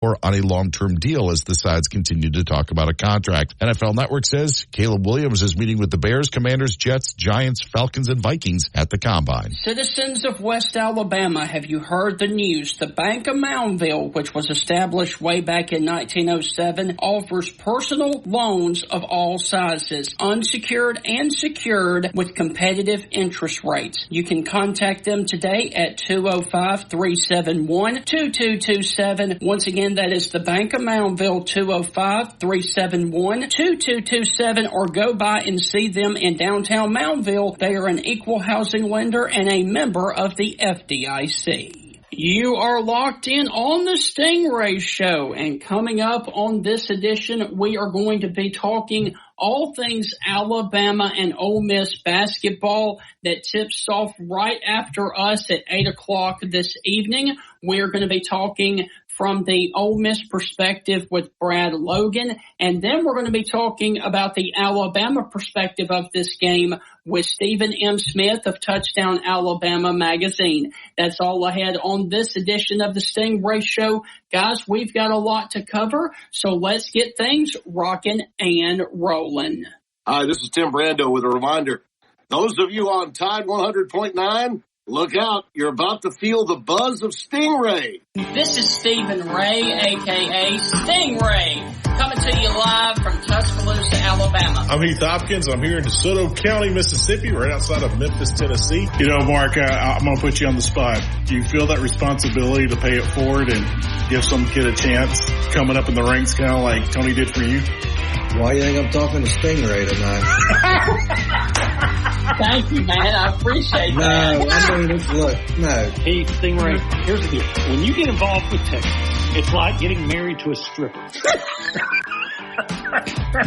on a long-term deal as the sides continue to talk about a contract. NFL Network says Caleb Williams is meeting with the Bears, Commanders, Jets, Giants, Falcons, and Vikings at the Combine. Citizens of West Alabama, have you heard the news? The Bank of Moundville, which was established way back in 1907, offers personal loans of all sizes, unsecured and secured, with competitive interest rates. You can contact them today at 205-371-2227. Once again, that is the Bank of Moundville, 205-371-2227, or go by and see them in downtown Moundville. They are an equal housing lender and a member of the FDIC. You are locked in on the Stingray Show, and coming up on this edition, we are going to be talking all things Alabama and Ole Miss basketball that tips off right after us at 8 o'clock this evening. We are going to be talking from the Ole Miss perspective with Brad Logan, and then we're going to be talking about the Alabama perspective of this game with Stephen M. Smith of Touchdown Alabama magazine. That's all ahead on this edition of the Stingray Show. Guys, we've got a lot to cover, so let's get things rocking and rolling. Hi, this is Tim Brando with a reminder. Those of you on Tide 100.9, look out, you're about to feel the buzz of Stingray. This is Stephen Ray, a.k.a. Stingray, coming to you live from Tuscaloosa, Alabama. I'm Heath Hopkins. I'm here in DeSoto County, Mississippi, right outside of Memphis, Tennessee. You know, Mark, I'm going to put you on the spot. Do you feel that responsibility to pay it forward and give some kid a chance coming up in the ranks, kind of like Tony did for you? Why do you think I'm talking to Stingray tonight? Thank you, man. I appreciate that. No, I mean, look, no. Hey, Stingray, here's the deal. When you get involved with Texas, it's like getting married to a stripper.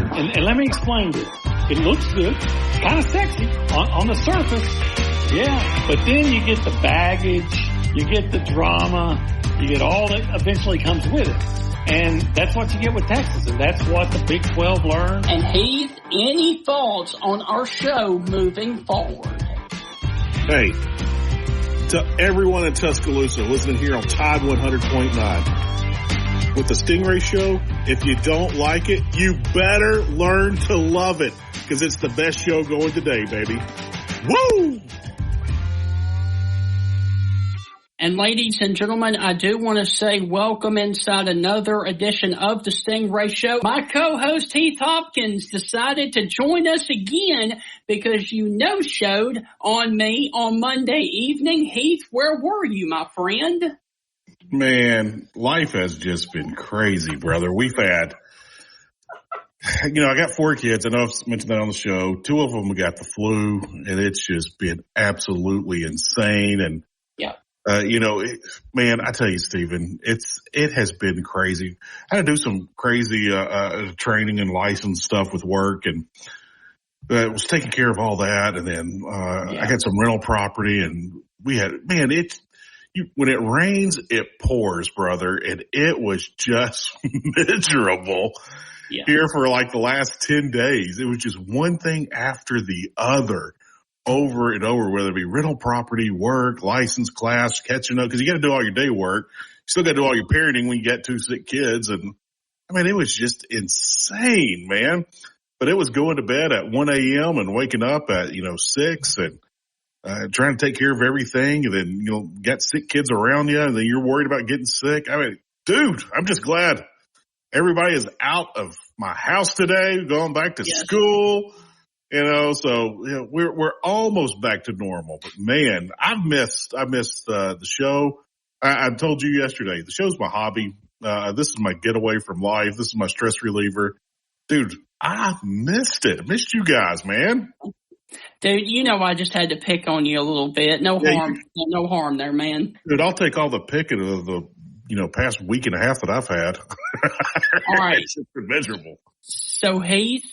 and let me explain this. It looks good. It's kind of sexy on the surface. Yeah. But then you get the baggage. You get the drama. You get all that eventually comes with it. And that's what you get with Texas, and that's what the Big 12 learned. And Heath, any thoughts on our show moving forward? Hey, to everyone in Tuscaloosa listening here on Tide 100.9. With the Stingray Show, if you don't like it, you better learn to love it, because it's the best show going today, baby. Woo! And ladies and gentlemen, I do want to say welcome inside another edition of the Stingray Show. My co-host Heath Hopkins decided to join us again because you no-showed on me on Monday evening. Heath, where were you, my friend? Man, life has just been crazy, brother. We've had, I got 4 kids. I know I've mentioned that on the show. 2 of them got the flu, and it's just been absolutely insane. And yeah. Man, I tell you, Stephen, it has been crazy. I had to do some crazy, training and license stuff with work, and was taking care of all that. And then, I had some rental property, and we had, man, when it rains, it pours, brother. And it was just miserable here for like the last 10 days. It was just one thing after the other. Over and over, whether it be rental property, work, license, class, catching up, because you got to do all your day work. You still got to do all your parenting when you got 2 sick kids. And I mean, it was just insane, man. But it was going to bed at 1 a.m. and waking up at, 6 and trying to take care of everything. And then, got sick kids around you, and then you're worried about getting sick. I mean, dude, I'm just glad everybody is out of my house today, going back to school. So we're almost back to normal. But man, I missed the show. I told you yesterday, the show's my hobby. This is my getaway from life. This is my stress reliever. Dude, I missed it. I missed you guys, man. Dude, I just had to pick on you a little bit. No harm there, man. Dude, I'll take all the picking of the past week and a half that I've had. All right. It's miserable. So Heath,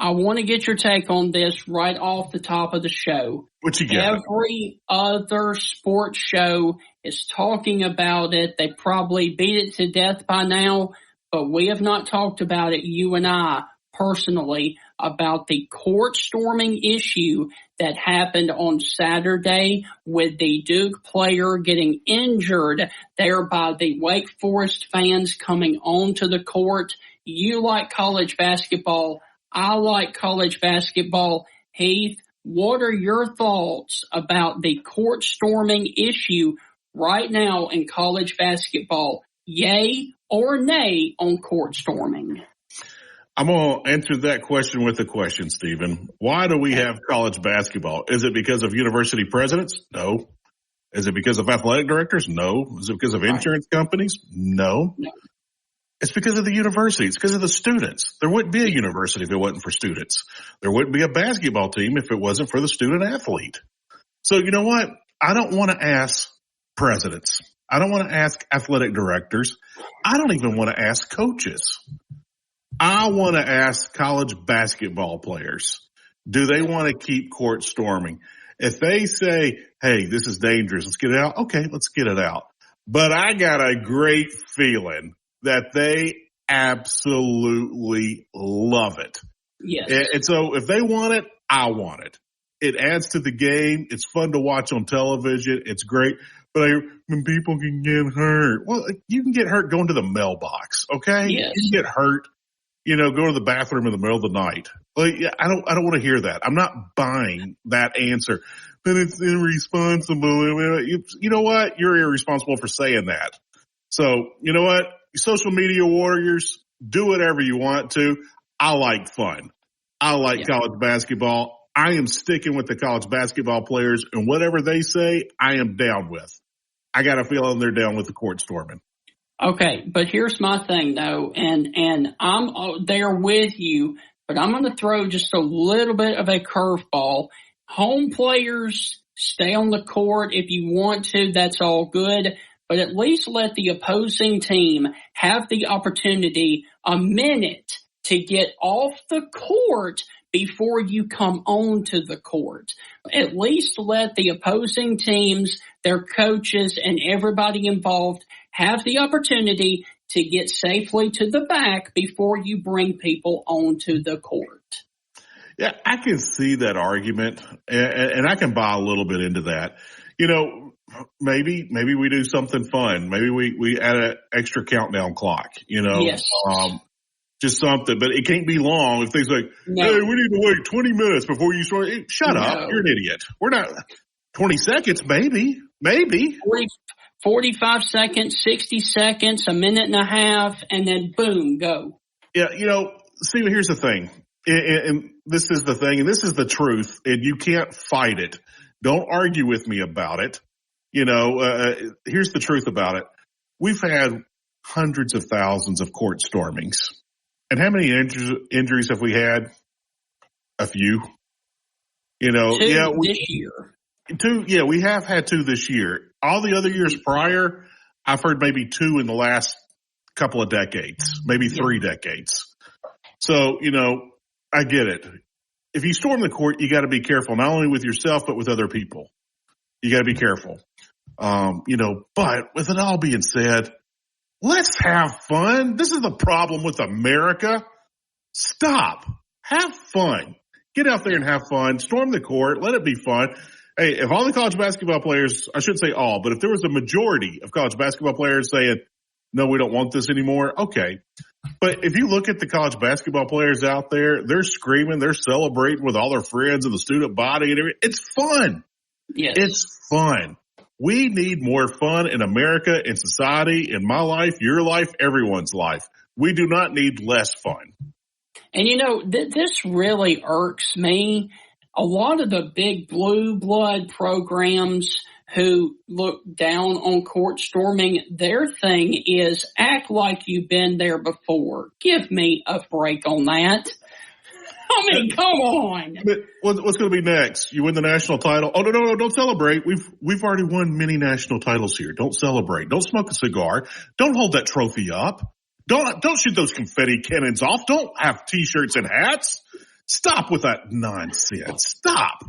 I want to get your take on this right off the top of the show. What you got? Every other sports show is talking about it. They probably beat it to death by now, but we have not talked about it, you and I, personally, about the court storming issue that happened on Saturday with the Duke player getting injured there by the Wake Forest fans coming onto the court. You like college basketball. I like college basketball. Heath, what are your thoughts about the court storming issue right now in college basketball? Yay or nay on court storming? I'm going to answer that question with a question, Stephen. Why do we have college basketball? Is it because of university presidents? No. Is it because of athletic directors? No. Is it because of insurance companies? No. It's because of the university. It's because of the students. There wouldn't be a university if it wasn't for students. There wouldn't be a basketball team if it wasn't for the student athlete. So you know what? I don't want to ask presidents. I don't want to ask athletic directors. I don't even want to ask coaches. I want to ask college basketball players, do they want to keep court storming? If they say, hey, this is dangerous, let's get it out. Okay, let's get it out. But I got a great feeling that they absolutely love it. Yes. And so if they want it, I want it. It adds to the game. It's fun to watch on television. It's great. But when people can get hurt, well, you can get hurt going to the mailbox, okay? Yes. You can get hurt. Go to the bathroom in the middle of the night. I don't want to hear that. I'm not buying that answer. But it's irresponsible. You know what? You're irresponsible for saying that. So, you know what? Social media warriors, do whatever you want to. I like fun. I like college basketball. I am sticking with the college basketball players, and whatever they say, I am down with. I got a feeling they're down with the court storming. Okay, but here's my thing, though, and I'm there with you, but I'm going to throw just a little bit of a curveball. Home players, stay on the court if you want to. That's all good. But at least let the opposing team have the opportunity, a minute, to get off the court before you come onto the court. At least let the opposing teams, their coaches, and everybody involved have the opportunity to get safely to the back before you bring people onto the court. Yeah, I can see that argument, and I can buy a little bit into that. Maybe we do something fun. Maybe we add an extra countdown clock, Yes. Just something, but it can't be long. If they say, hey, we need to wait 20 minutes before you start. Hey, shut up. You're an idiot. We're not 20 seconds, maybe. 45 seconds, 60 seconds, a minute and a half, and then boom, go. Yeah. Steven, here's the thing. And this is the thing, and this is the truth, and you can't fight it. Don't argue with me about it. Here's the truth about it. We've had hundreds of thousands of court stormings. And how many injuries have we had? A few. Two this year. Two, yeah, we have had two this year. All the other years prior, I've heard maybe two in the last couple of decades, maybe 3 decades. So, I get it. If you storm the court, you got to be careful, not only with yourself, but with other people. You got to be careful. But with it all being said, let's have fun. This is the problem with America. Stop. Have fun. Get out there and have fun. Storm the court. Let it be fun. Hey, if all the college basketball players, I shouldn't say all, but if there was a majority of college basketball players saying, no, we don't want this anymore, okay. But if you look at the college basketball players out there, they're screaming, they're celebrating with all their friends and the student body and everything. It's fun. Yes. It's fun. We need more fun in America, in society, in my life, your life, everyone's life. We do not need less fun. And this really irks me. A lot of the big blue blood programs who look down on court storming, their thing is act like you've been there before. Give me a break on that. I mean, come on. What's going to be next? You win the national title. Oh, no, don't celebrate. We've already won many national titles here. Don't celebrate. Don't smoke a cigar. Don't hold that trophy up. Don't shoot those confetti cannons off. Don't have T-shirts and hats. Stop with that nonsense. Stop.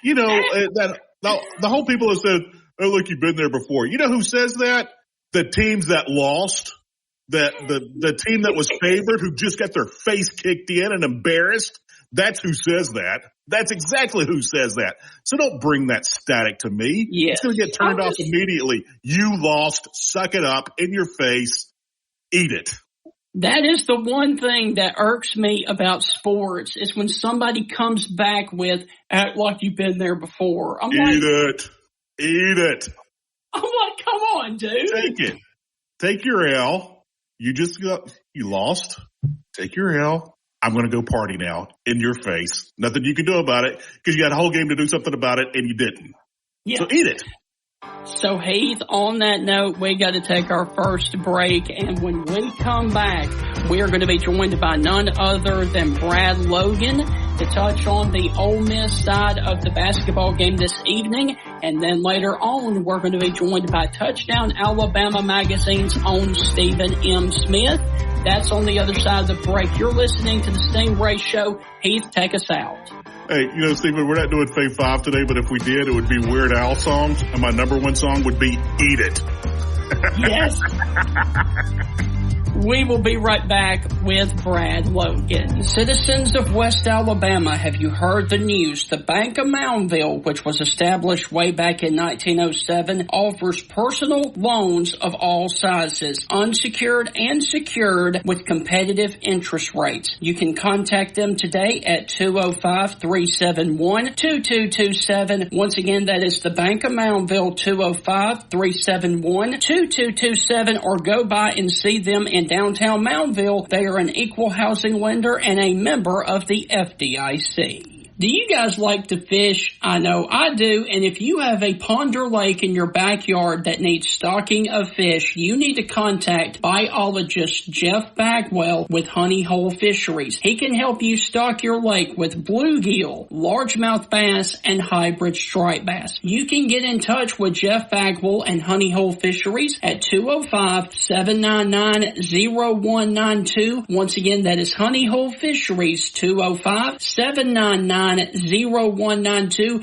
The whole people have said, oh, look, you've been there before. You know who says that? The teams that lost. The team that was favored, who just got their face kicked in and embarrassed, that's who says that. That's exactly who says that. So don't bring that static to me. Yes. It's going to get turned off immediately. You lost. Suck it up. In your face. Eat it. That is the one thing that irks me about sports is when somebody comes back with, act like you've been there before. Eat it. I'm like, come on, dude. Take it. Take your L. You lost. Take your L. I'm going to go party now in your face. Nothing you can do about it because you had a whole game to do something about it and you didn't. Yeah. So eat it. So, Heath, on that note, we got to take our first break. And when we come back, we are going to be joined by none other than Brad Logan to touch on the Ole Miss side of the basketball game this evening. And then later on, we're going to be joined by Touchdown Alabama Magazine's own Stephen M. Smith. That's on the other side of the break. You're listening to the Stingray Show. Heath, take us out. Hey, Stephen, we're not doing Fave 5 today, but if we did, it would be Weird Al songs, and my number one song would be Eat It. Yes. We will be right back with Brad Logan. Citizens of West Alabama, have you heard the news? The Bank of Moundville, which was established way back in 1907, offers personal loans of all sizes, unsecured and secured, with competitive interest rates. You can contact them today at 205-371-2227. Once again, that is the Bank of Moundville, 205-371-2227, or go by and see them in downtown Moundville. They are an equal housing lender and a member of the FDIC. Do you guys like to fish? I know I do, and if you have a pond or lake in your backyard that needs stocking of fish, you need to contact biologist Jeff Bagwell with Honey Hole Fisheries. He can help you stock your lake with bluegill, largemouth bass, and hybrid striped bass. You can get in touch with Jeff Bagwell and Honey Hole Fisheries at 205-799-0192. Once again, that is Honey Hole Fisheries, 205-799-0192.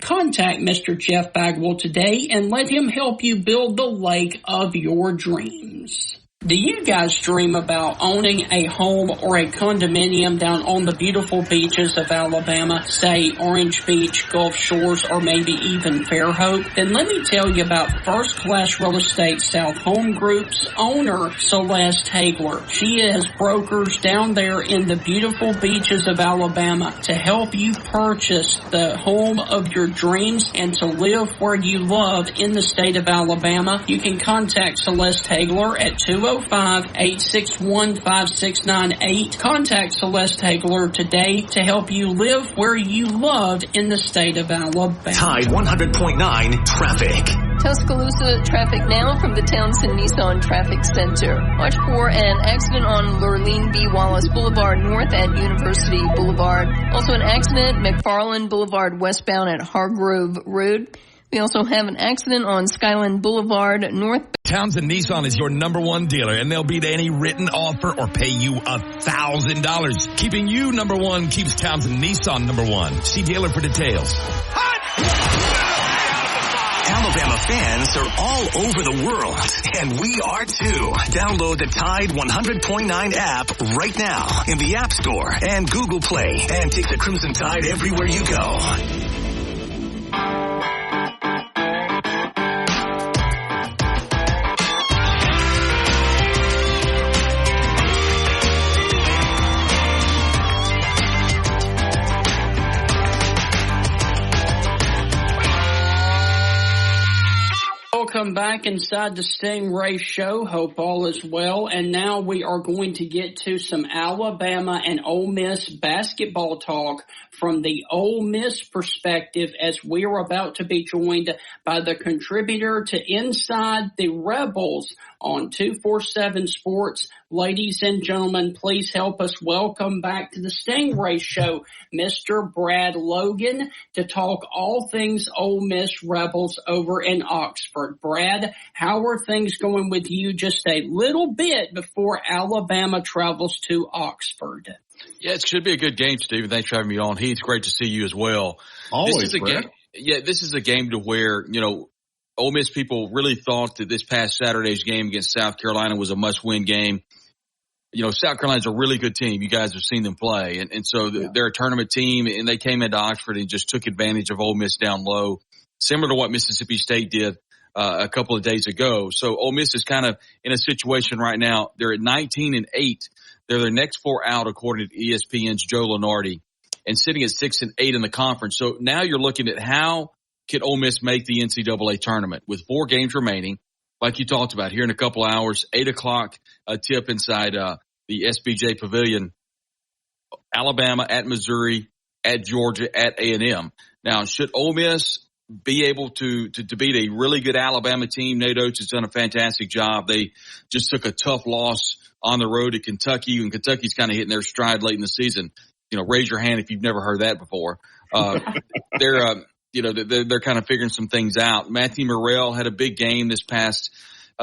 Contact Mr. Jeff Bagwell today and let him help you build the lake of your dreams. Do you guys dream about owning a home or a condominium down on the beautiful beaches of Alabama, say Orange Beach, Gulf Shores, or maybe even Fairhope? Then let me tell you about First Class Real Estate South Home Group's owner, Celeste Hagler. She has brokers down there in the beautiful beaches of Alabama to help you purchase the home of your dreams and to live where you love in the state of Alabama. You can contact Celeste Hagler at 205-861-5698. Contact Celeste Hagler today to help you live where you love in the state of Alabama. Tide 100.9 traffic. Tuscaloosa traffic now from the Townsend Nissan Traffic Center. Watch for an accident on Lurleen B. Wallace Boulevard north at University Boulevard. Also an accident McFarland Boulevard westbound at Hargrove Road. We also have an accident on Skyland Boulevard north. Townsend Nissan is your number one dealer, and they'll beat any written offer or pay you $1,000. Keeping you number one keeps Townsend Nissan number one. See dealer for details. Alabama fans are all over the world, and we are too. Download the Tide 100.9 app right now in the App Store and Google Play, and take the Crimson Tide everywhere you go. Welcome back inside the Stingray Show. Hope all is well. And now we are going to get to some Alabama and Ole Miss basketball talk from the Ole Miss perspective, as we are about to be joined by the contributor to Inside the Rebels on 247 Sports. Ladies and gentlemen, please help us welcome back to the Stingray Show, Mr. Brad Logan, to talk all things Ole Miss Rebels over in Oxford. Brad, how are things going with you just a little bit before Alabama travels to Oxford? Yeah, it should be a good game, Stephen. Thanks for having me on. Heath, great to see you as well. Always, this is a Brad. game. Yeah, this is a game to where, Ole Miss people really thought that this past Saturday's game against South Carolina was a must-win game. South Carolina's a really good team. You guys have seen them play. And so they're a tournament team, and they came into Oxford and just took advantage of Ole Miss down low, similar to what Mississippi State did a couple of days ago. So Ole Miss is kind of in a situation right now. They're at 19-8. They're their next 4 out, according to ESPN's Joe Lunardi, and sitting at 6-8 in the conference. So now you're looking at how can Ole Miss make the NCAA tournament with 4 games remaining, like you talked about here in a couple hours, 8 o'clock tip inside the SBJ Pavilion. Alabama at Missouri, at Georgia, at A&M. Now, should Ole Miss be able to beat a really good Alabama team? Nate Oates has done a fantastic job. They just took a tough loss on the road to Kentucky, and Kentucky's kind of hitting their stride late in the season. Raise your hand if you've never heard that before. They're kind of figuring some things out. Matthew Morrell had a big game this past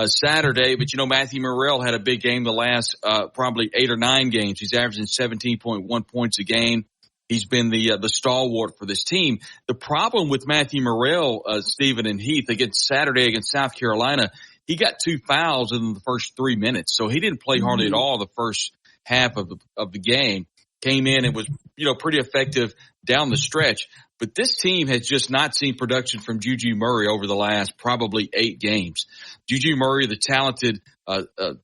Saturday, but Matthew Morrell had a big game the last probably 8 or 9 games. He's averaging 17.1 points a game. He's been the stalwart for this team. The problem with Matthew Morrell, Stephen and Heath, against Saturday against South Carolina, he got 2 fouls in the first 3 minutes, so he didn't play hardly at all the first half of the game. Came in and was pretty effective down the stretch. But this team has just not seen production from Juju Murray over the last probably 8 games. Juju Murray, the talented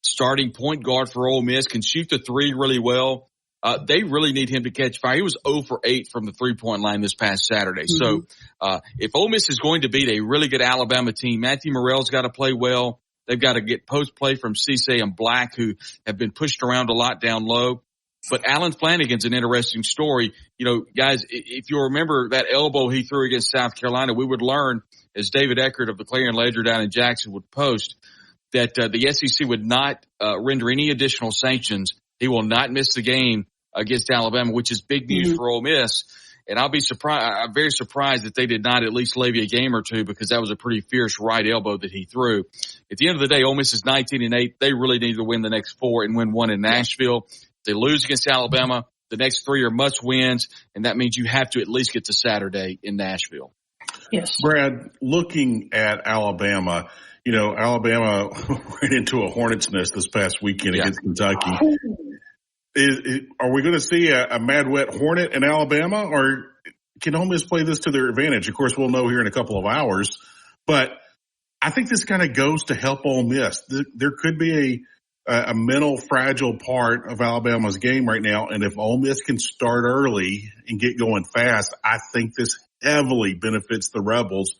starting point guard for Ole Miss, can shoot the 3 really well. They really need him to catch fire. He was 0 for 8 from the 3-point line this past Saturday. Mm-hmm. So if Ole Miss is going to beat a really good Alabama team, Matthew Morrell's got to play well. They've got to get post play from Cisse and Black, who have been pushed around a lot down low. But Alan Flanagan's an interesting story. Guys, if you remember that elbow he threw against South Carolina, we would learn, as David Eckert of the Clarion Ledger down in Jackson would post, that the SEC would not render any additional sanctions. He will not miss the game against Alabama, which is big news for Ole Miss. And I'm very surprised that they did not at least levy a game or 2, because that was a pretty fierce right elbow that he threw. At the end of the day, Ole Miss is 19-8. They really need to win the next 4 and win 1 in Nashville. They lose against Alabama, the next 3 are must wins, and that means you have to at least get to Saturday in Nashville. Yes. Brad, looking at Alabama, Alabama ran into a hornet's nest this past weekend against Kentucky. Are we going to see a mad wet hornet in Alabama, or can Ole Miss play this to their advantage? Of course, we'll know here in a couple of hours, but I think this kind of goes to help Ole Miss. There could be a mental fragile part of Alabama's game right now. And if Ole Miss can start early and get going fast, I think this heavily benefits the Rebels,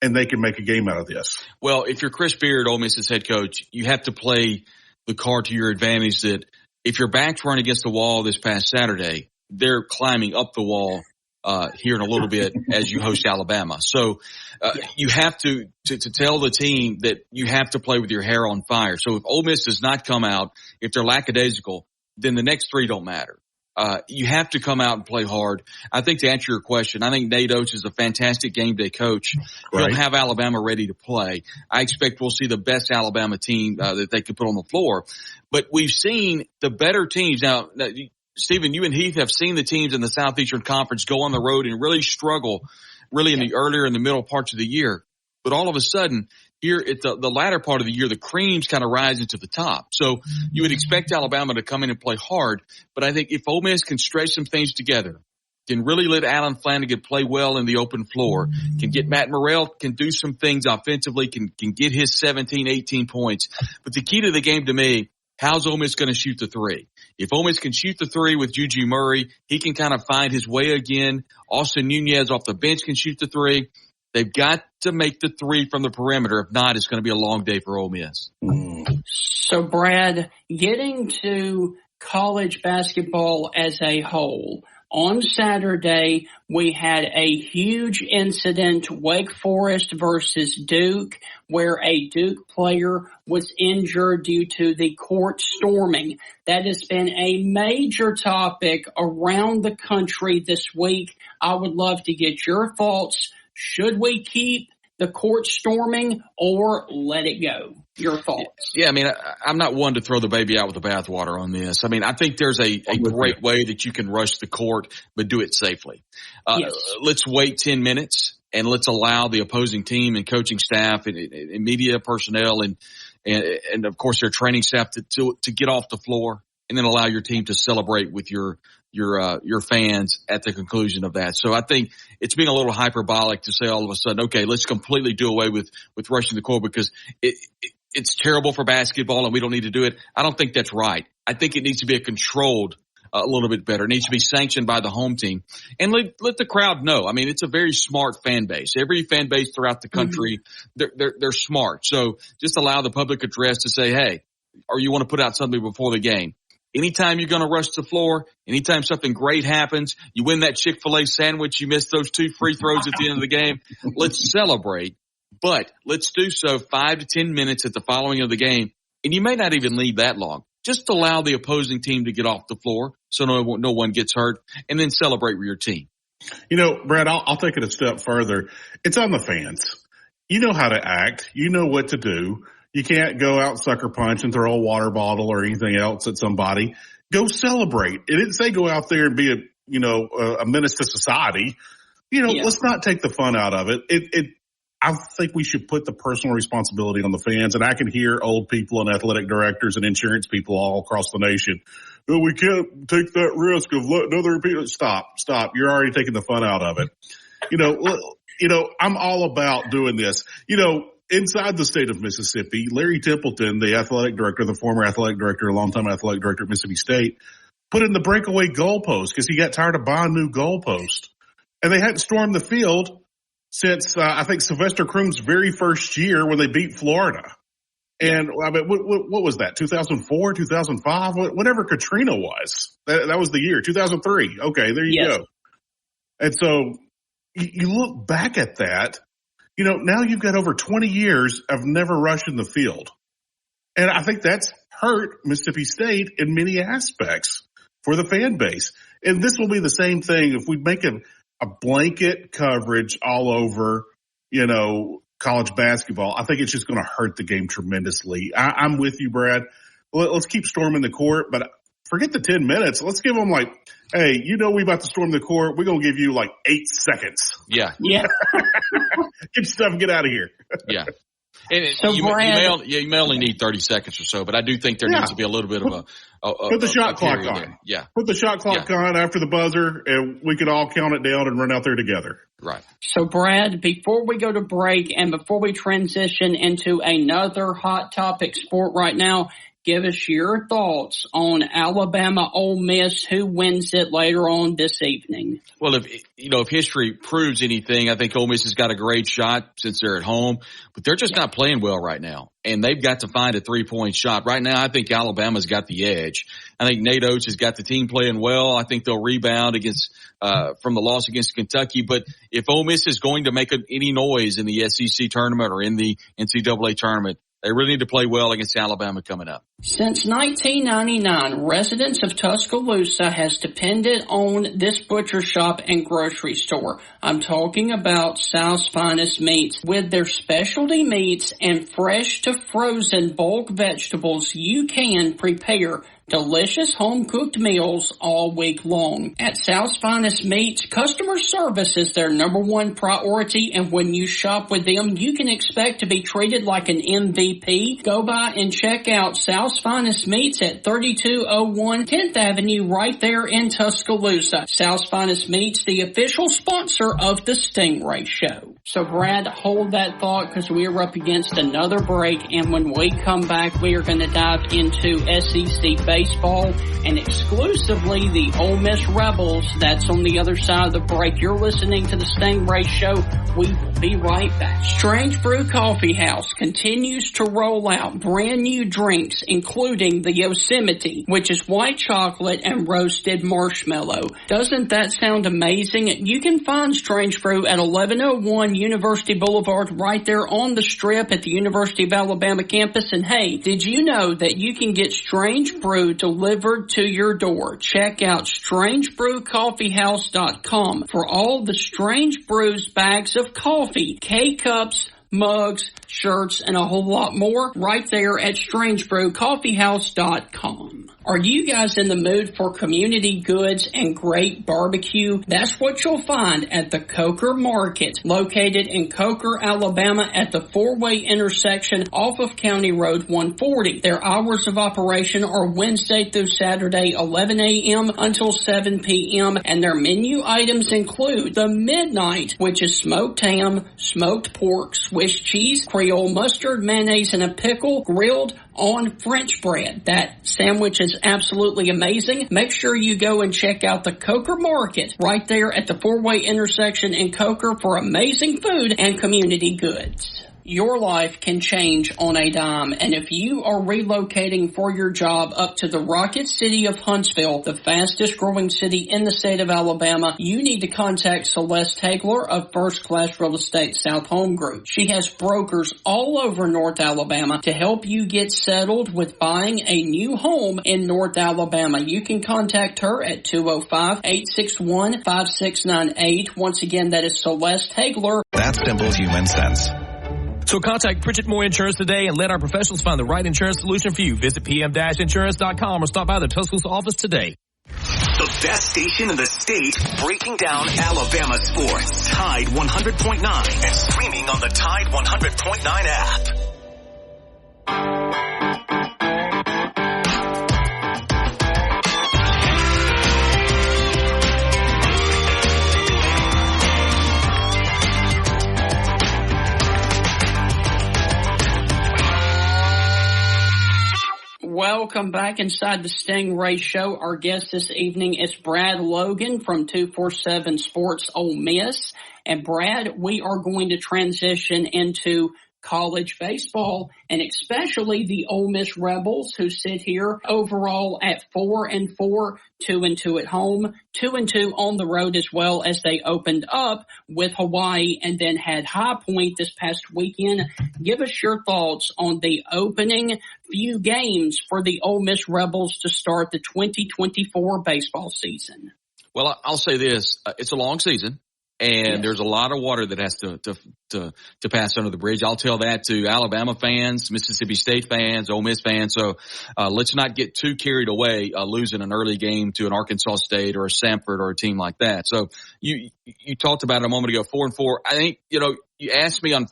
and they can make a game out of this. Well, if you're Chris Beard, Ole Miss's head coach, you have to play the card to your advantage that if your backs weren't against the wall this past Saturday, they're climbing up the wall here in a little bit as you host Alabama. So you have to tell the team that you have to play with your hair on fire. So if Ole Miss does not come out, if they're lackadaisical, then the next 3 don't matter. You have to come out and play hard. I think to answer your question, I think Nate Oates is a fantastic game day coach. Right. He'll have Alabama ready to play. I expect we'll see the best Alabama team that they could put on the floor. But we've seen the better teams. Now, Stephen, you and Heath have seen the teams in the Southeastern Conference go on the road and really struggle really in the earlier and the middle parts of the year. But all of a sudden, here at the latter part of the year, the cream's kind of rising to the top. So you would expect Alabama to come in and play hard. But I think if Ole Miss can stretch some things together, can really let Alan Flanagan play well in the open floor, can get Matt Morrell, can do some things offensively, can get his 17, 18 points. But the key to the game to me, how's Ole Miss going to shoot the 3? If Ole Miss can shoot the 3 with Juju Murray, he can kind of find his way again. Austin Nunez off the bench can shoot the 3. They've got to make the 3 from the perimeter. If not, it's going to be a long day for Ole Miss. So, Brad, getting to college basketball as a whole, on Saturday, we had a huge incident, Wake Forest versus Duke, where a Duke player was injured due to the court storming. That has been a major topic around the country this week. I would love to get your thoughts. Should we keep the court storming or let it go? Your thoughts? Yeah, I mean, I'm not one to throw the baby out with the bathwater on this. I mean, I think there's a great way that you can rush the court, but do it safely. Yes. Let's wait 10 minutes and let's allow the opposing team and coaching staff and media personnel and of course their training staff to get off the floor and then allow your team to celebrate with your fans at the conclusion of that. So I think it's being a little hyperbolic to say all of a sudden, okay, let's completely do away with rushing the core because it's terrible for basketball and we don't need to do it. I don't think that's right. I think it needs to be controlled a little bit better. It needs to be sanctioned by the home team and let the crowd know. I mean, it's a very smart fan base. Every fan base throughout the country, they're smart. So just allow the public address to say, hey, or you want to put out something before the game. Anytime you're going to rush the floor, anytime something great happens, you win that Chick-fil-A sandwich, you miss those 2 free throws at the end of the game, let's celebrate. But let's do so 5 to 10 minutes at the following of the game. And you may not even leave that long. Just allow the opposing team to get off the floor so no one gets hurt, and then celebrate with your team. You know, Brad, I'll take it a step further. It's on the fans. You know how to act. You know what to do. You can't go out sucker punch and throw a water bottle or anything else at somebody. Go celebrate. It didn't say go out there and be a menace to society. Let's not take the fun out of it. I think we should put the personal responsibility on the fans, and I can hear old people and athletic directors and insurance people all across the nation. Well, we can't take that risk of letting other people. Stop. You're already taking the fun out of it. I'm all about doing this. Inside the state of Mississippi, Larry Templeton, the former athletic director, longtime athletic director at Mississippi State, put in the breakaway goalpost because he got tired of buying new goalposts. And they hadn't stormed the field since, I think, Sylvester Croom's very first year when they beat Florida. And, I mean, what was that, 2004, 2005? Whatever Katrina was. That was the year, 2003. Okay, there you go. And so you look back at that. Now you've got over 20 years of never rushing the field. And I think that's hurt Mississippi State in many aspects for the fan base. And this will be the same thing if we make a blanket coverage all over, college basketball. I think it's just going to hurt the game tremendously. I'm with you, Brad. Let's keep storming the court, but forget the 10 minutes. Let's give them hey, we about to storm the court. We're going to give you 8 seconds. Yeah. Yeah. Get your stuff and get out of here. Yeah. And so you may only need 30 seconds or so, but I do think there needs to be a little bit of put the shot clock on. There. Yeah. Put the shot clock on after the buzzer, and we could all count it down and run out there together. Right. So, Brad, before we go to break and before we transition into another hot topic sport right now, give us your thoughts on Alabama Ole Miss, who wins it later on this evening. Well, if history proves anything, I think Ole Miss has got a great shot since they're at home, but they're just not playing well right now. And they've got to find a 3-point shot. Right now, I think Alabama's got the edge. I think Nate Oates has got the team playing well. I think they'll rebound from the loss against Kentucky. But if Ole Miss is going to make any noise in the SEC tournament or in the NCAA tournament, they really need to play well against Alabama coming up. Since 1999, residents of Tuscaloosa has depended on this butcher shop and grocery store. I'm talking about South's Finest Meats. With their specialty meats and fresh to frozen bulk vegetables, you can prepare delicious home-cooked meals all week long. At South's Finest Meats, customer service is their number one priority, and when you shop with them, you can expect to be treated like an MVP. Go by and check out South's Finest Meats at 3201 10th Avenue right there in Tuscaloosa. South's Finest Meats, the official sponsor of the Stingray Show. So, Brad, hold that thought because we are up against another break, and when we come back, we are going to dive into SEC baseball and exclusively the Ole Miss Rebels. That's on the other side of the break. You're listening to the Stingray Show. We will be right back. Strange Brew Coffee House continues to roll out brand new drinks, including the Yosemite, which is white chocolate and roasted marshmallow. Doesn't that sound amazing? You can find Strange Brew at 1101 University Boulevard right there on the strip at the University of Alabama campus. And hey, did you know that you can get Strange Brew delivered to your door? Check out StrangeBrewCoffeehouse.com for all the Strange Brews bags of coffee, K-Cups, mugs, shirts, and a whole lot more right there at StrangeBrewCoffeehouse.com. Are you guys in the mood for community goods and great barbecue? That's what you'll find at the Coker Market, located in Coker, Alabama at the four-way intersection off of County Road 140. Their hours of operation are Wednesday through Saturday, 11 a.m. until 7 p.m., and their menu items include the Midnight, which is smoked ham, smoked pork, Swiss cheese, Creole mustard, mayonnaise, and a pickle, grilled on French bread. That sandwich is absolutely amazing. Make sure you go and check out the Coker Market right there at the four-way intersection in Coker for amazing food and community goods. Your life can change on a dime, and if you are relocating for your job up to the Rocket City of Huntsville, the fastest growing city in the state of Alabama, you need to contact Celeste Hagler of First Class Real Estate South Home Group. She has brokers all over North Alabama to help you get settled with buying a new home in North Alabama. You can contact her at 205-861-5698. Once again, that is Celeste Hagler. That's simple human sense. So contact Pritchett Moore Insurance today and let our professionals find the right insurance solution for you. Visit pm-insurance.com or stop by the Tuscaloosa office today. The best station in the state, breaking down Alabama sports. Tide 100.9 and streaming on the Tide 100.9 app. Welcome back inside the Stingray Show. Our guest this evening is Brad Logan from 247 Sports Ole Miss. And Brad, we are going to transition into college baseball, and especially the Ole Miss Rebels, who sit here overall at 4-4, 2-2 at home, 2-2 on the road, as well as they opened up with Hawaii and then had High Point this past weekend. Give us your thoughts on the opening few games for the Ole Miss Rebels to start the 2024 baseball season. Well, I'll say this. It's a long season. And there's a lot of water that has to pass under the bridge. I'll tell that to Alabama fans, Mississippi State fans, Ole Miss fans. So, let's not get too carried away, losing an early game to an Arkansas State or a Samford or a team like that. So you talked about it a moment ago, 4-4. I think, you asked me on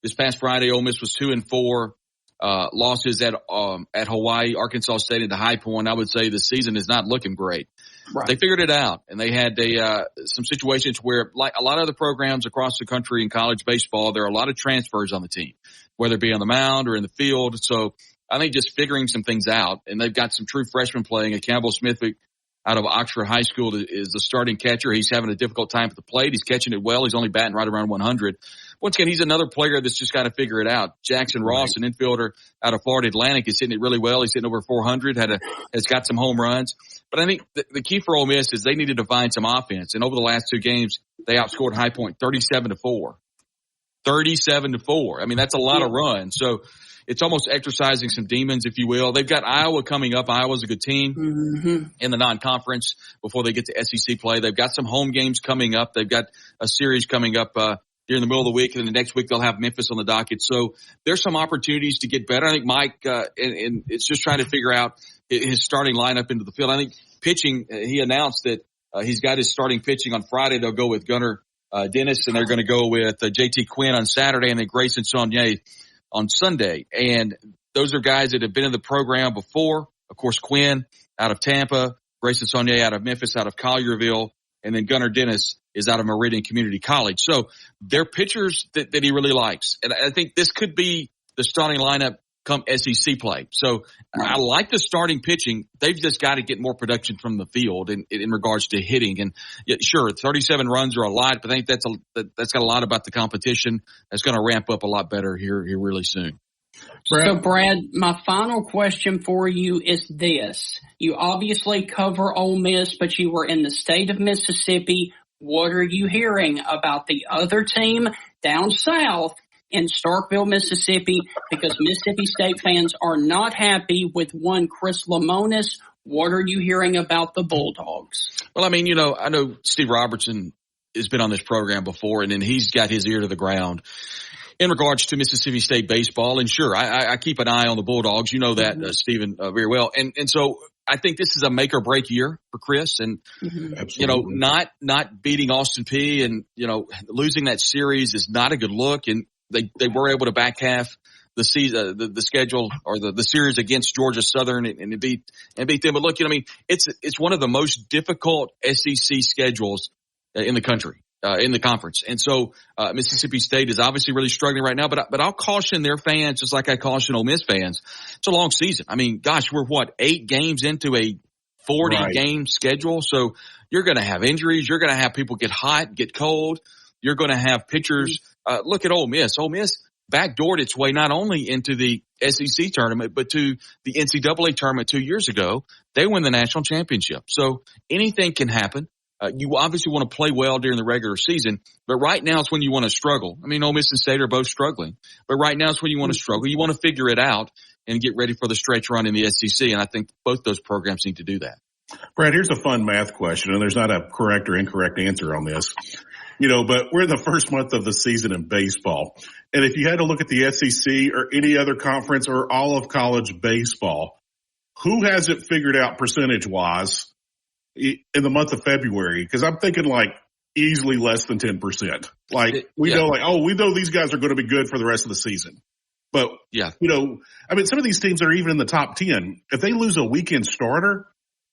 this past Friday, Ole Miss was 2-4. Losses at Hawaii, Arkansas State, and the High Point. I would say the season is not looking great. Right. They figured it out, and they had some situations where, like a lot of other programs across the country in college baseball, there are a lot of transfers on the team, whether it be on the mound or in the field. So I think just figuring some things out, and they've got some true freshmen playing. A Campbell Smithwick out of Oxford High School is the starting catcher. He's having a difficult time at the plate. He's catching it well. He's only batting right around 100. Once again, he's another player that's just got to figure it out. Jackson Ross, an infielder out of Florida Atlantic, is hitting it really well. He's hitting over 400, has got some home runs. But I think the key for Ole Miss is they needed to find some offense. And over the last two games, they outscored High Point 37-4. 37-4. I mean, that's a lot of runs. So it's almost exercising some demons, if you will. They've got Iowa coming up. Iowa's a good team in the non-conference before they get to SEC play. They've got some home games coming up. They've got a series coming up during the middle of the week, and the next week they'll have Memphis on the docket. So there's some opportunities to get better. I think Mike, and it's just trying to figure out his starting lineup into the field. I think pitching, he announced that he's got his starting pitching on Friday. They'll go with Gunnar Dennis, and they're going to go with JT Quinn on Saturday, and then Grayson Saunier on Sunday. And those are guys that have been in the program before. Of course, Quinn out of Tampa, Grayson Saunier out of Memphis, out of Collierville, and then Gunnar Dennis is out of Meridian Community College. So they're pitchers that he really likes. And I think this could be the starting lineup come SEC play. So I like the starting pitching. They've just got to get more production from the field in regards to hitting. And sure, 37 runs are a lot, but I think that's got a lot about the competition. That's going to ramp up a lot better here really soon. So, Brad, my final question for you is this. You obviously cover Ole Miss, but you were in the state of Mississippi. What are you hearing about the other team down south in Starkville, Mississippi? Because Mississippi State fans are not happy with one Chris Lamonis. What are you hearing about the Bulldogs? Well, I mean, I know Steve Robertson has been on this program before, and then he's got his ear to the ground. in regards to Mississippi State baseball. And sure, I keep an eye on the Bulldogs. You know that, Stephen, very well. And so I think this is a make or break year for Chris. And, you know, not beating Austin Peay and, you know, losing that series is not a good look. And they were able to back half the season, the schedule or the series against Georgia Southern and beat them. But look, you know, I mean, it's one of the most difficult SEC schedules in the country, in the conference. And so, Mississippi State is obviously really struggling right now, but I'll caution their fans just like I caution Ole Miss fans. It's a long season. I mean, gosh, we're 8 games into a 40 game schedule. So you're going to have injuries. You're going to have people get hot, get cold. You're going to have pitchers. Look at Ole Miss. Ole Miss backdoored its way not only into the SEC tournament, but to the NCAA tournament 2 years ago. They win the national championship. So anything can happen. You obviously want to play well during the regular season, but right now it's when you want to struggle. I mean, Ole Miss and State are both struggling, but right now it's when you want to struggle. You want to figure it out and get ready for the stretch run in the SEC. And I think both those programs need to do that. Brad, here's a fun math question, and there's not a correct or incorrect answer on this. You know, but we're in the first month of the season in baseball. And if you had to look at the SEC or any other conference or all of college baseball, who has it figured out percentage-wise in the month of February? Because I'm thinking like easily less than 10%. Like we know these guys are going to be good for the rest of the season. But, you know, I mean, some of these teams are even in the top 10. If they lose a weekend starter,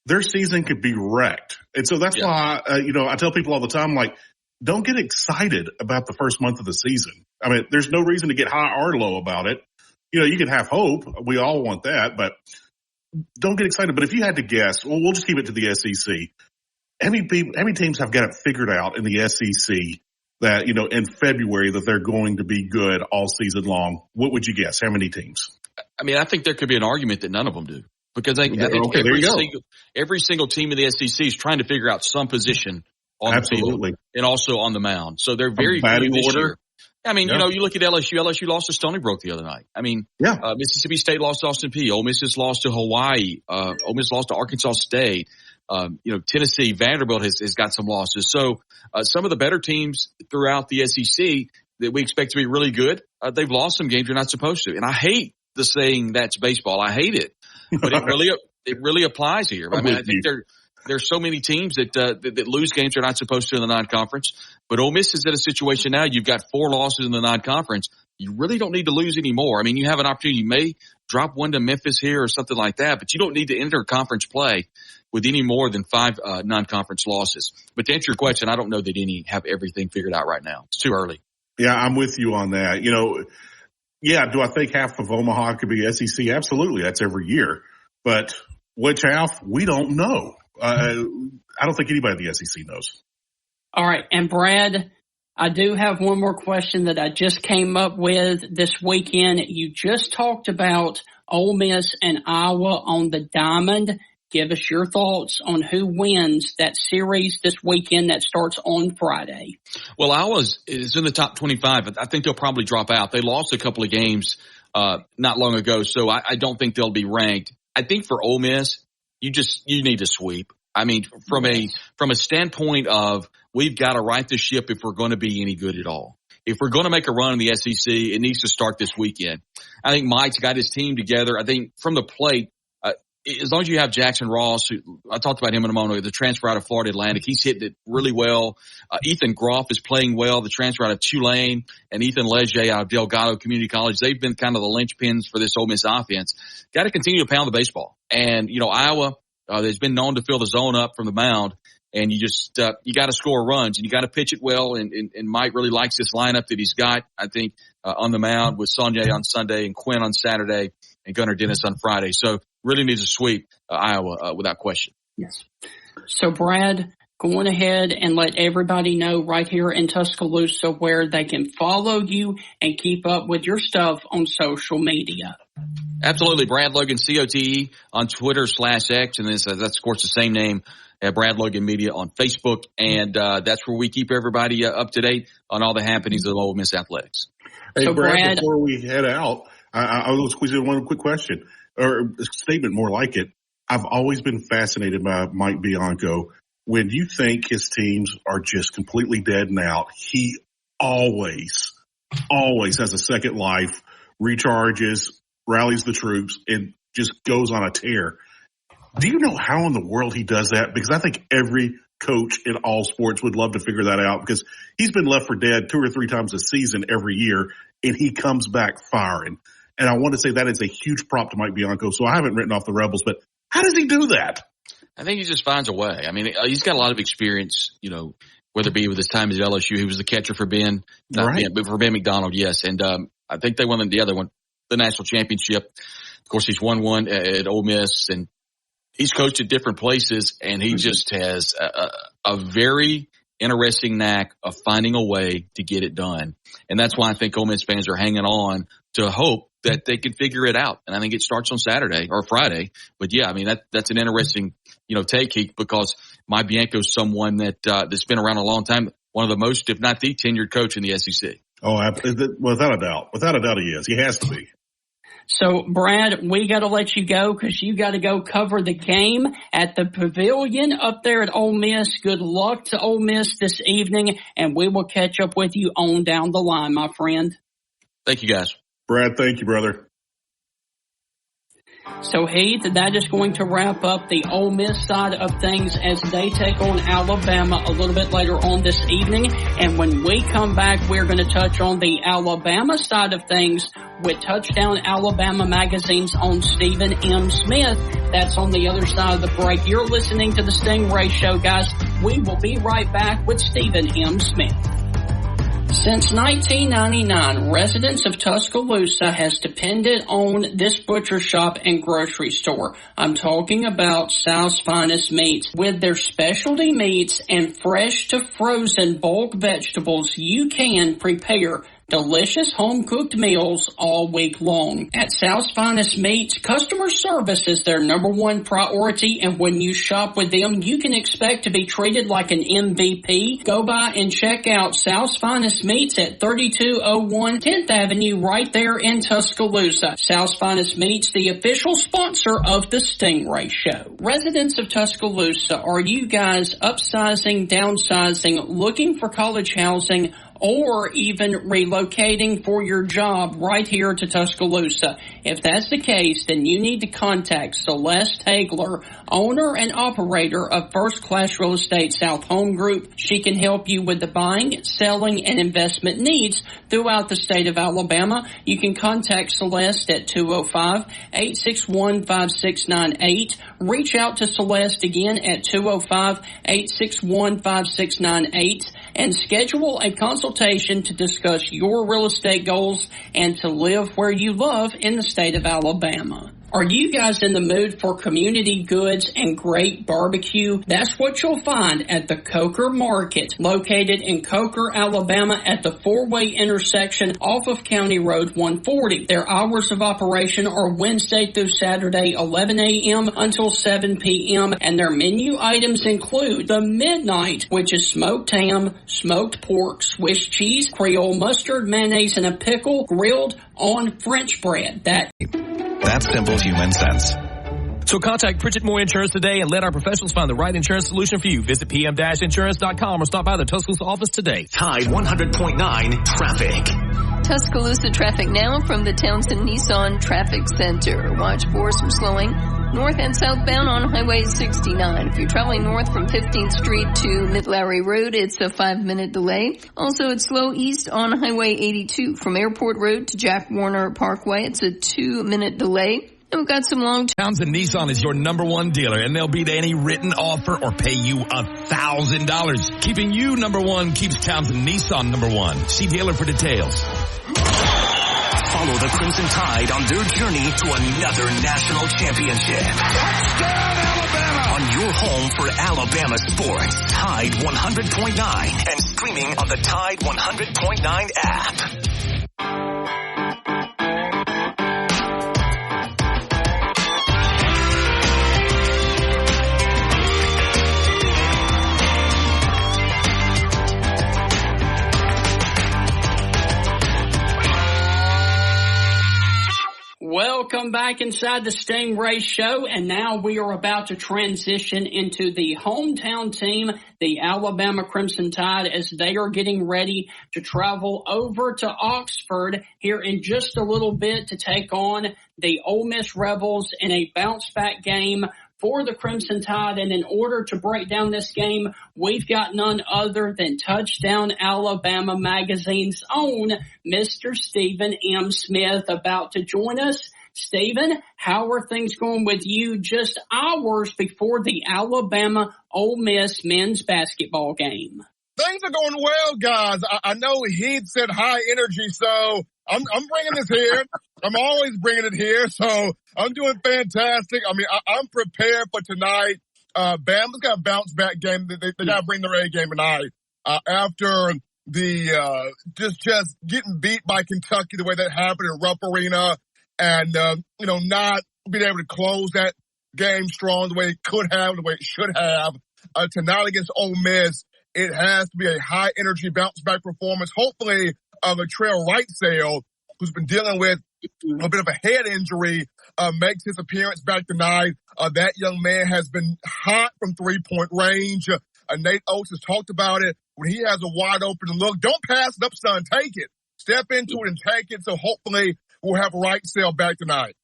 their season could be wrecked. And so that's why, you know, I tell people all the time, like, don't get excited about the first month of the season. I mean, there's no reason to get high or low about it. You know, you can have hope. We all want that, but don't get excited. But if you had to guess, well, we'll just keep it to the SEC. How many teams have got it figured out in the SEC that, you know, in February that they're going to be good all season long? What would you guess? How many teams? I mean, I think there could be an argument that none of them do because every single team in the SEC is trying to figure out some position on the field and also on the mound. So they're very good this year. I mean, you know, you look at LSU. LSU lost to Stony Brook the other night. I mean, Mississippi State lost to Austin Peay. Ole Miss has lost to Hawaii. Ole Miss lost to Arkansas State. You know, Tennessee, Vanderbilt has got some losses. So some of the better teams throughout the SEC that we expect to be really good, they've lost some games you're not supposed to. And I hate the saying that's baseball. I hate it, but it really applies here. I mean, I think there's so many teams that lose games they're not supposed to in the non-conference. But Ole Miss is in a situation now. You've got 4 losses in the non-conference. You really don't need to lose any more. I mean, you have an opportunity. You may drop one to Memphis here or something like that, but you don't need to enter conference play with any more than 5 non-conference losses. But to answer your question, I don't know that any have everything figured out right now. It's too early. Yeah, I'm with you on that. You know, do I think half of Omaha could be SEC? Absolutely. That's every year. But which half? We don't know. I don't think anybody in the SEC knows. All right. And Brad, I do have one more question that I just came up with this weekend. You just talked about Ole Miss and Iowa on the diamond. Give us your thoughts on who wins that series this weekend that starts on Friday. Well, Iowa is in the top 25, but I think they'll probably drop out. They lost a couple of games not long ago, so I don't think they'll be ranked. I think for Ole Miss, you need to sweep. I mean, from a standpoint of we've got to right the ship if we're going to be any good at all. If we're going to make a run in the SEC, it needs to start this weekend. I think Mike's got his team together. I think from the plate, as long as you have Jackson Ross, who I talked about him in a moment ago, the transfer out of Florida Atlantic, he's hitting it really well. Ethan Groff is playing well, the transfer out of Tulane, and Ethan Leger out of Delgado Community College. They've been kind of the linchpins for this Ole Miss offense. Got to continue to pound the baseball. And, you know, Iowa, has been known to fill the zone up from the mound. And you just, you got to score runs and you got to pitch it well. And Mike really likes this lineup that he's got, I think, on the mound with Sonye on Sunday and Quinn on Saturday and Gunnar Dennis on Friday. So really needs to sweep Iowa without question. Yes. So Brad, go on ahead and let everybody know right here in Tuscaloosa where they can follow you and keep up with your stuff on social media. Absolutely. Brad Logan, COTE on Twitter /X. And that's of course the same name at Brad Logan Media on Facebook. And that's where we keep everybody up to date on all the happenings of Ole Miss Athletics. Hey, so Brad, before we head out, I will squeeze in one quick question or a statement more like it. I've always been fascinated by Mike Bianco. When you think his teams are just completely dead and out, he always always has a second life, recharges, rallies the troops, and just goes on a tear. Do you know how in the world he does that? Because I think every coach in all sports would love to figure that out, because he's been left for dead 2 or 3 times a season every year, and he comes back firing. And I want to say that is a huge prop to Mike Bianco. So I haven't written off the Rebels, but how does he do that? I think he just finds a way. I mean, he's got a lot of experience, you know, whether it be with his time at LSU. He was the catcher for Ben, for Ben McDonald, yes. And I think they won the national championship. Of course, he's won one at Ole Miss, and he's coached at different places, and he just has a very interesting knack of finding a way to get it done. And that's why I think Ole Miss fans are hanging on to hope that they can figure it out. And I think it starts on Saturday or Friday. But yeah, I mean, that's an interesting, you know, take, because Mike Bianco is someone that's been around a long time, one of the most, if not the tenured coach in the SEC. Oh, without a doubt. Without a doubt he is. He has to be. So, Brad, we got to let you go because you got to go cover the game at the Pavilion up there at Ole Miss. Good luck to Ole Miss this evening, and we will catch up with you on down the line, my friend. Thank you, guys. Brad, thank you, brother. So, Heath, that is going to wrap up the Ole Miss side of things as they take on Alabama a little bit later on this evening. And when we come back, we're going to touch on the Alabama side of things with Touchdown Alabama Magazine's own Stephen M. Smith. That's on the other side of the break. You're listening to the Stingray Show, guys. We will be right back with Stephen M. Smith. Since 1999, residents of Tuscaloosa has depended on this butcher shop and grocery store. I'm talking about South's Finest Meats. With their specialty meats and fresh to frozen bulk vegetables, you can prepare delicious home-cooked meals all week long. At South's Finest Meats, customer service is their number one priority, and when you shop with them, you can expect to be treated like an MVP. Go by and check out South's Finest Meats at 3201 10th Avenue right there in Tuscaloosa. South's Finest Meats, the official sponsor of the Stingray Show. Residents of Tuscaloosa, are you guys upsizing, downsizing, looking for college housing, or even relocating for your job right here to Tuscaloosa? If that's the case, then you need to contact Celeste Hagler, owner and operator of First Class Real Estate South Home Group. She can help you with the buying, selling, and investment needs throughout the state of Alabama. You can contact Celeste at 205-861-5698. Reach out to Celeste again at 205-861-5698 and schedule a consultation to discuss your real estate goals and to live where you love in the state of Alabama. Are you guys in the mood for community goods and great barbecue? That's what you'll find at the Coker Market, located in Coker, Alabama at the four-way intersection off of County Road 140. Their hours of operation are Wednesday through Saturday, 11 a.m. until 7 p.m., and their menu items include the Midnight, which is smoked ham, smoked pork, Swiss cheese, Creole mustard, mayonnaise, and a pickle, grilled on French bread. That's simple human sense. So contact Pritchett Moore Insurance today and let our professionals find the right insurance solution for you. Visit pm-insurance.com or stop by the Tuscaloosa office today. Tide 100.9 traffic. Tuscaloosa traffic now from the Townsend Nissan Traffic Center. Watch for some slowing north and southbound on Highway 69. If you're traveling north from 15th Street to Mid-Lowry Road, it's a 5-minute delay. Also, it's slow east on Highway 82 from Airport Road to Jack Warner Parkway. It's a 2-minute delay. And we've got some long Townsend Nissan is your number one dealer, and they'll beat any written offer or pay you $1,000. Keeping you number one keeps Townsend Nissan number one. See dealer for details. Follow the Crimson Tide on their journey to another national championship. Touchdown, Alabama! On your home for Alabama sports, Tide 100.9, and streaming on the Tide 100.9 app. welcome back inside the Stingray Show, and now we are about to transition into the hometown team, the Alabama Crimson Tide, as they are getting ready to travel over to Oxford here in just a little bit to take on the Ole Miss Rebels in a bounce-back game for the Crimson Tide. And in order to break down this game, we've got none other than Touchdown Alabama Magazine's own Mr. Stephen M. Smith about to join us. Stephen, how are things going with you just hours before the Alabama-Ole Miss men's basketball game? Things are going well, guys. I know Heath said high energy, so I'm bringing this here. I'm always bringing it here, so I'm doing fantastic. I mean, I'm prepared for tonight. Bama's got a bounce-back game. They got to bring their A game tonight. After the just getting beat by Kentucky the way that happened in Rupp Arena and, not being able to close that game strong the way it could have, the way it should have. Tonight against Ole Miss, it has to be a high-energy bounce-back performance. Hopefully, Latrell Wrightsell, who's been dealing with a bit of a head injury, makes his appearance back tonight. That young man has been hot from three-point range. Nate Oates has talked about it. When he has a wide-open look, don't pass it up, son. Take it. Step into it and take it. So hopefully we'll have Wrightsell back tonight.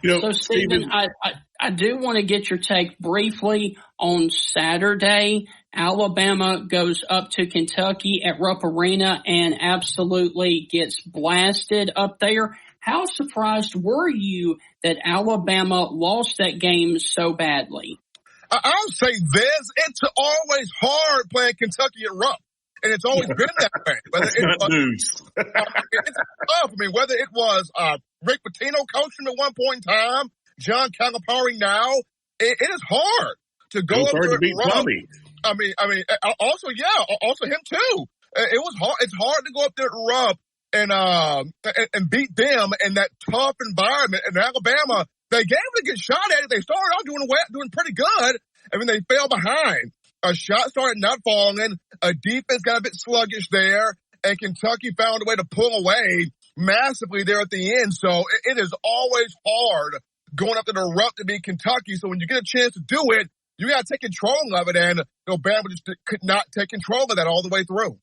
So, Stephen, I do want to get your take briefly on Saturday. Alabama goes up to Kentucky at Rupp Arena and absolutely gets blasted up there. How surprised were you that Alabama lost that game so badly? I'll say this. It's always hard playing Kentucky at Rupp. And it's always been that way. It's tough. I mean, whether it was Rick Pitino coaching at one point in time, John Calipari now, it is hard to go up there and Rupp. Also him too. It was hard. It's hard to go up there at Rupp and beat them in that tough environment. In Alabama, they gave it a good shot at it. They started out doing pretty good. I mean, they fell behind. A shot started not falling. A defense got a bit sluggish there, and Kentucky found a way to pull away massively there at the end. So it is always hard going up to the Rupp to beat Kentucky. So when you get a chance to do it, you got to take control of it, and Bama just could not take control of that all the way through.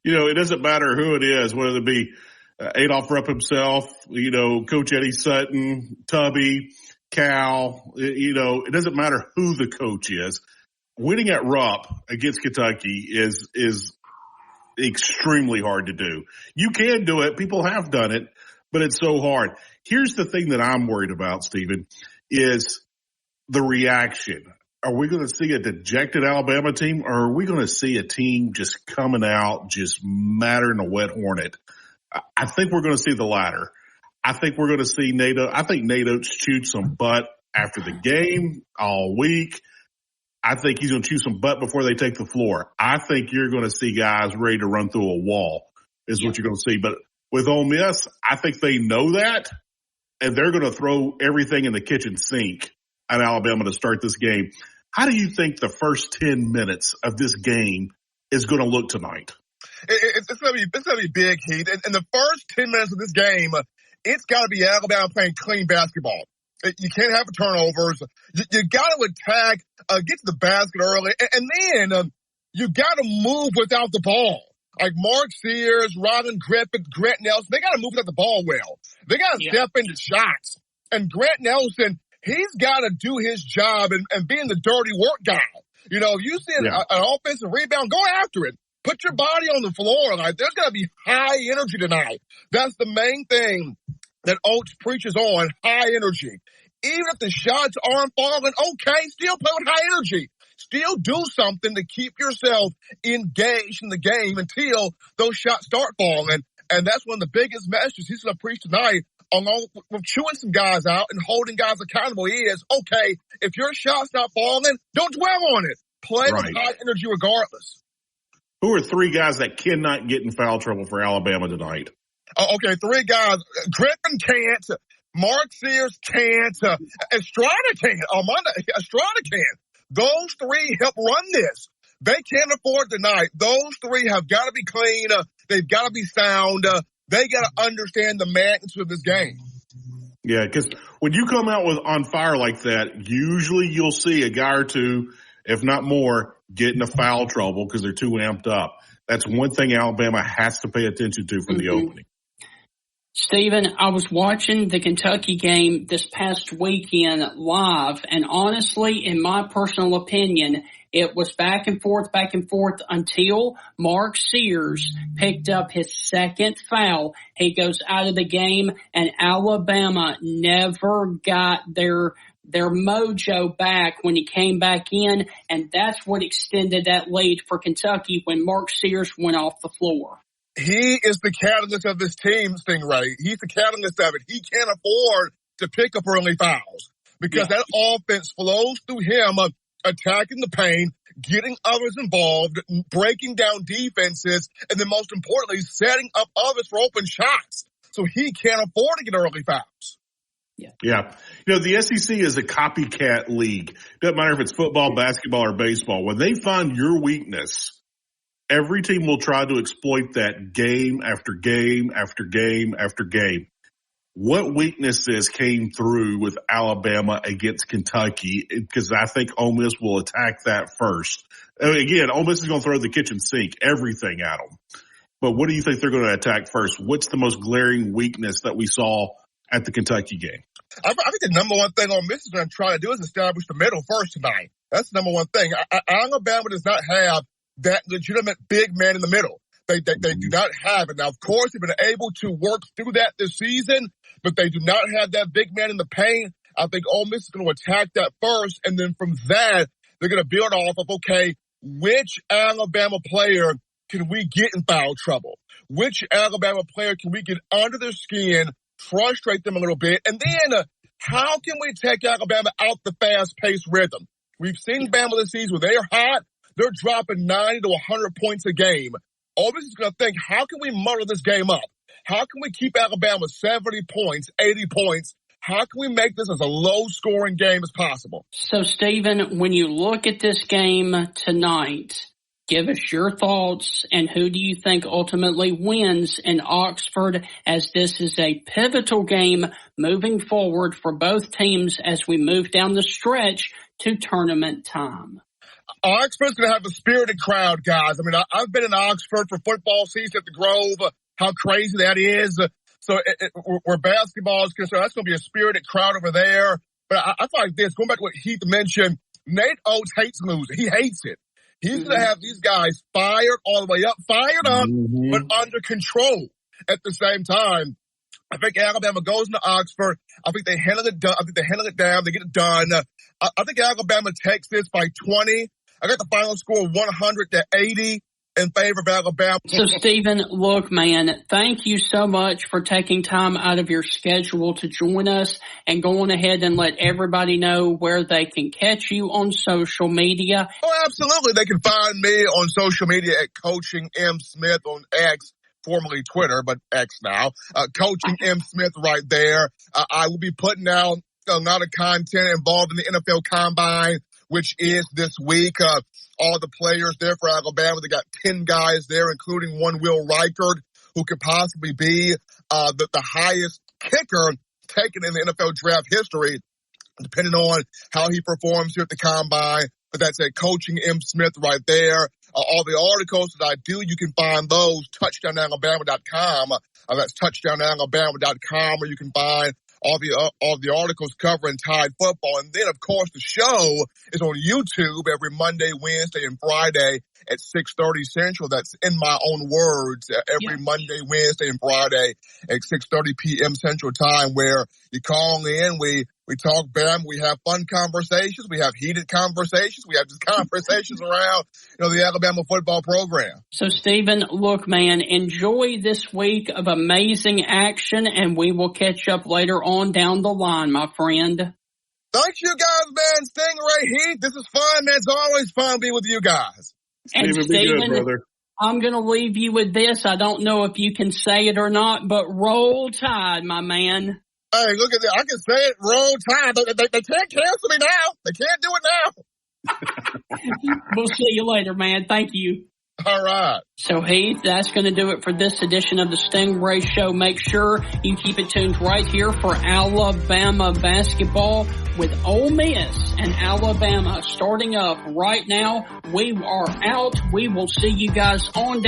It doesn't matter who it is, whether it be Adolph Rupp himself, Coach Eddie Sutton, Tubby, Cal, it doesn't matter who the coach is. Winning at Rupp against Kentucky is extremely hard to do. You can do it. People have done it, but it's so hard. Here's the thing that I'm worried about, Stephen, is the reaction. Are we going to see a dejected Alabama team, or are we going to see a team just coming out, just mattering a wet hornet? I think we're going to see the latter. I think we're going to see Nate Oates chewed some butt after the game all week. I think he's going to chew some butt before they take the floor. I think you're going to see guys ready to run through a wall is what you're going to see. But with Ole Miss, I think they know that, and they're going to throw everything in the kitchen sink at Alabama to start this game. How do you think the first 10 minutes of this game is going to look tonight? It's going to be big, Heath. In the first 10 minutes of this game, it's got to be Alabama playing clean basketball. You can't have turnovers. You got to attack, get to the basket early, and then you got to move without the ball. Like Mark Sears, Robin Griffith, Grant Nelson, they got to move without the ball well. They got to step into shots. And Grant Nelson, he's got to do his job and being the dirty work guy. If you see an offensive rebound, go after it. Put your body on the floor. Like, there's got to be high energy tonight. That's the main thing that Oates preaches on, high energy. Even if the shots aren't falling, okay, still play with high energy. Still do something to keep yourself engaged in the game until those shots start falling. And that's one of the biggest messages he's going to preach tonight, along with chewing some guys out and holding guys accountable, is, okay, if your shot's not falling, don't dwell on it. Play with high energy regardless. Who are three guys that cannot get in foul trouble for Alabama tonight? Okay, three guys. Griffin can't. Mark Sears can't. Estrada can't. Estrada can't. Those three help run this. They can't afford tonight. Those three have got to be clean. They've got to be sound. They got to understand the magnitude of this game. Yeah, because when you come out on fire like that, usually you'll see a guy or two, if not more, get into foul trouble because they're too amped up. That's one thing Alabama has to pay attention to from the opening. Stephen, I was watching the Kentucky game this past weekend live, and honestly, in my personal opinion, it was back and forth until Mark Sears picked up his second foul. He goes out of the game, and Alabama never got their mojo back when he came back in, and that's what extended that lead for Kentucky when Mark Sears went off the floor. He is the catalyst of this team, Stingray. He's the catalyst of it. He can't afford to pick up early fouls because that offense flows through him, attacking the paint, getting others involved, breaking down defenses, and then most importantly, setting up others for open shots. So he can't afford to get early fouls. Yeah. The SEC is a copycat league. Doesn't matter if it's football, basketball, or baseball. When they find your weakness, every team will try to exploit that game after game after game after game. What weaknesses came through with Alabama against Kentucky? Because I think Ole Miss will attack that first. Again, Ole Miss is going to throw the kitchen sink, everything at them. But what do you think they're going to attack first? What's the most glaring weakness that we saw at the Kentucky game? I think the number one thing Ole Miss is going to try to do is establish the middle first tonight. That's the number one thing. Alabama does not have that legitimate big man in the middle. They do not have it. Now, of course, they've been able to work through that this season, but they do not have that big man in the paint. I think Ole Miss is going to attack that first, and then from that, they're going to build off of, okay, which Alabama player can we get in foul trouble? Which Alabama player can we get under their skin, frustrate them a little bit, and then how can we take Alabama out the fast-paced rhythm? We've seen Bama this season when they're hot. They're dropping 90 to 100 points a game. Ole Miss is going to think, how can we muddle this game up? How can we keep Alabama 70 points, 80 points? How can we make this as a low-scoring game as possible? So, Stephen, when you look at this game tonight, give us your thoughts, and who do you think ultimately wins in Oxford, as this is a pivotal game moving forward for both teams as we move down the stretch to tournament time? Oxford's going to have a spirited crowd, guys. I mean, I've been in Oxford for football season at the Grove, how crazy that is. So where basketball is concerned, that's going to be a spirited crowd over there. But I feel like this, going back to what Heath mentioned, Nate Oates hates losing. He hates it. He's going to have these guys fired all the way up, but under control at the same time. I think Alabama goes into Oxford. I think they handle it down. They get it done. I think Alabama takes this by 20. I got the final score 100-80 in favor of Alabama. So, Stephen, look, man, thank you so much for taking time out of your schedule to join us and going ahead and let everybody know where they can catch you on social media. Oh, absolutely. They can find me on social media at Coaching M. Smith on X, formerly Twitter, but X now. Coaching M. Smith right there. I will be putting out a lot of content involved in the NFL Combine, which is this week. All the players there for Alabama, they got 10 guys there, including one Will Reichard, who could possibly be the highest kicker taken in the NFL draft history, depending on how he performs here at the Combine. But that's at Coaching M. Smith right there. All the articles that I do, you can find those, touchdownalabama.com. That's touchdownalabama.com, where you can find all the articles covering Tide football. And then, of course, the show is on YouTube every Monday, Wednesday, and Friday at 6:30 Central. That's in my own words, every Monday, Wednesday, and Friday at 6:30 p.m. Central Time, where you call in, we talk Bama, we have fun conversations, we have heated conversations, we have just conversations around, the Alabama football program. So, Stephen, look, man, enjoy this week of amazing action, and we will catch up later on down the line, my friend. Thank you guys, man. Stingray Heath, this is fun, man. It's always fun being with you guys. And Stephen, I'm going to leave you with this. I don't know if you can say it or not, but roll Tide, my man. Hey, look at that. I can say it, roll Tide. They can't cancel me now. They can't do it now. We'll see you later, man. Thank you. All right. So, Heath, that's going to do it for this edition of the Stingray Show. Make sure you keep it tuned right here for Alabama basketball with Ole Miss and Alabama starting up right now. We are out. We will see you guys on down.